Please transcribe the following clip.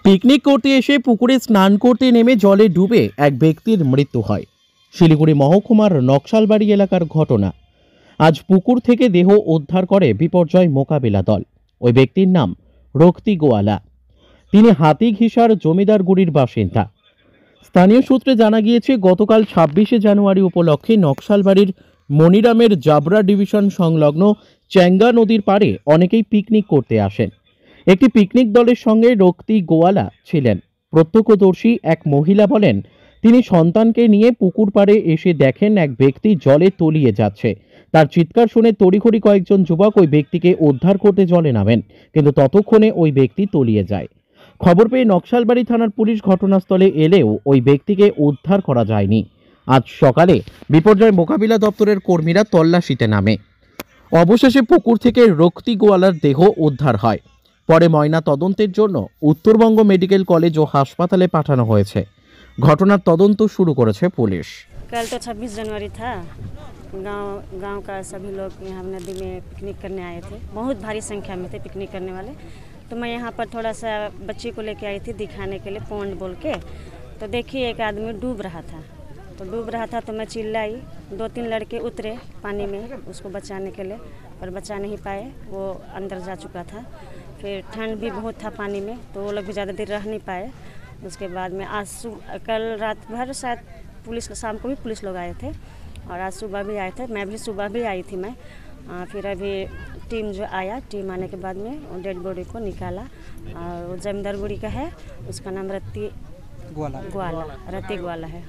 Picnic করতে এসে পুকুরে স্নান করতে নেমে জলে ডুবে এক ব্যক্তির মৃত্যু হয়। শিলিগুড়ি মহকুমার নকশালবাড়ি এলাকার ঘটনা। আজ পুকুর থেকে দেহ উদ্ধার করে বিপর্যয় মোকাবিলা দল। ওই ব্যক্তির নাম রক্তি গোয়ালা। তিনি হাতিঘিসার জমিদারগুড়ির বাসিন্দা। স্থানীয় সূত্রে জানা গিয়েছে, গতকাল ২৬শে জানুয়ারি উপলক্ষে নকশালবাড়ির মনিরামের জাবরা ডিভিশন সংলগ্ন চ্যাঙ্গা নদীর পাড়ে অনেকেই পিকনিক করতে আসেন। একটি পিকনিক দলের সঙ্গে রক্তি গোয়ালা ছিলেন। প্রত্যক্ষদর্শী এক মহিলা বলেন, তিনি সন্তানকে নিয়ে পুকুর পাড়ে এসে দেখেন এক ব্যক্তি জলে তলিয়ে যাচ্ছে। তার চিৎকার শুনে তড়িঘড়ি কয়েকজন যুবক ওই ব্যক্তিকে উদ্ধার করতে জলে নামেন, কিন্তু ততক্ষণে ওই ব্যক্তি তলিয়ে যায়। খবর পেয়ে নকশালবাড়ি থানার পুলিশ ঘটনাস্থলে এলেও ওই ব্যক্তিকে উদ্ধার করা যায়নি। আজ সকালে বিপর্যয় মোকাবিলা দপ্তরের কর্মীরা তল্লাশিতে নামে। অবশেষে পুকুর থেকে রক্তি গোয়ালার দেহ উদ্ধার হয়। পরে ময়না তদন্তের জন্য উত্তরবঙ্গ মেডিকেল কলেজ ও হাসপাতালে পাঠানো হয়েছে। ঘটনার তদন্ত শুরু করেছে পুলিশ। कल तो 26 जनवरी था। गांव का सभी लोग यहाँ नदी में पिकनिक करने आए थे। बहुत भारी संख्या में थे पिकनिक करने वाले। तो मैं यहाँ पर थोड़ा सा बच्ची को लेके आई थी दिखाने के लिए, पौंड बोल के। तो देखिए एक आदमी डूब रहा था तो मैं चिल्लाई। 2-3 लड़के उतरे पानी में उसको बचाने के लिए, पर बचा नहीं पाए, वो अंदर जा चुका था। फिर ठंड भी बहुत था पानी में, तो वो लोग भी ज़्यादा देर रह नहीं पाए। उसके बाद में कल रात भर शायद पुलिस, शाम को भी पुलिस लोग आए थे और आज सुबह भी आए थे। मैं भी सुबह भी आई थी। फिर अभी टीम जो आया, टीम आने के बाद में डेड बॉडी को निकाला। और वो जमींदार गुड़ी का है, उसका नाम रत्ती ग्वाला है।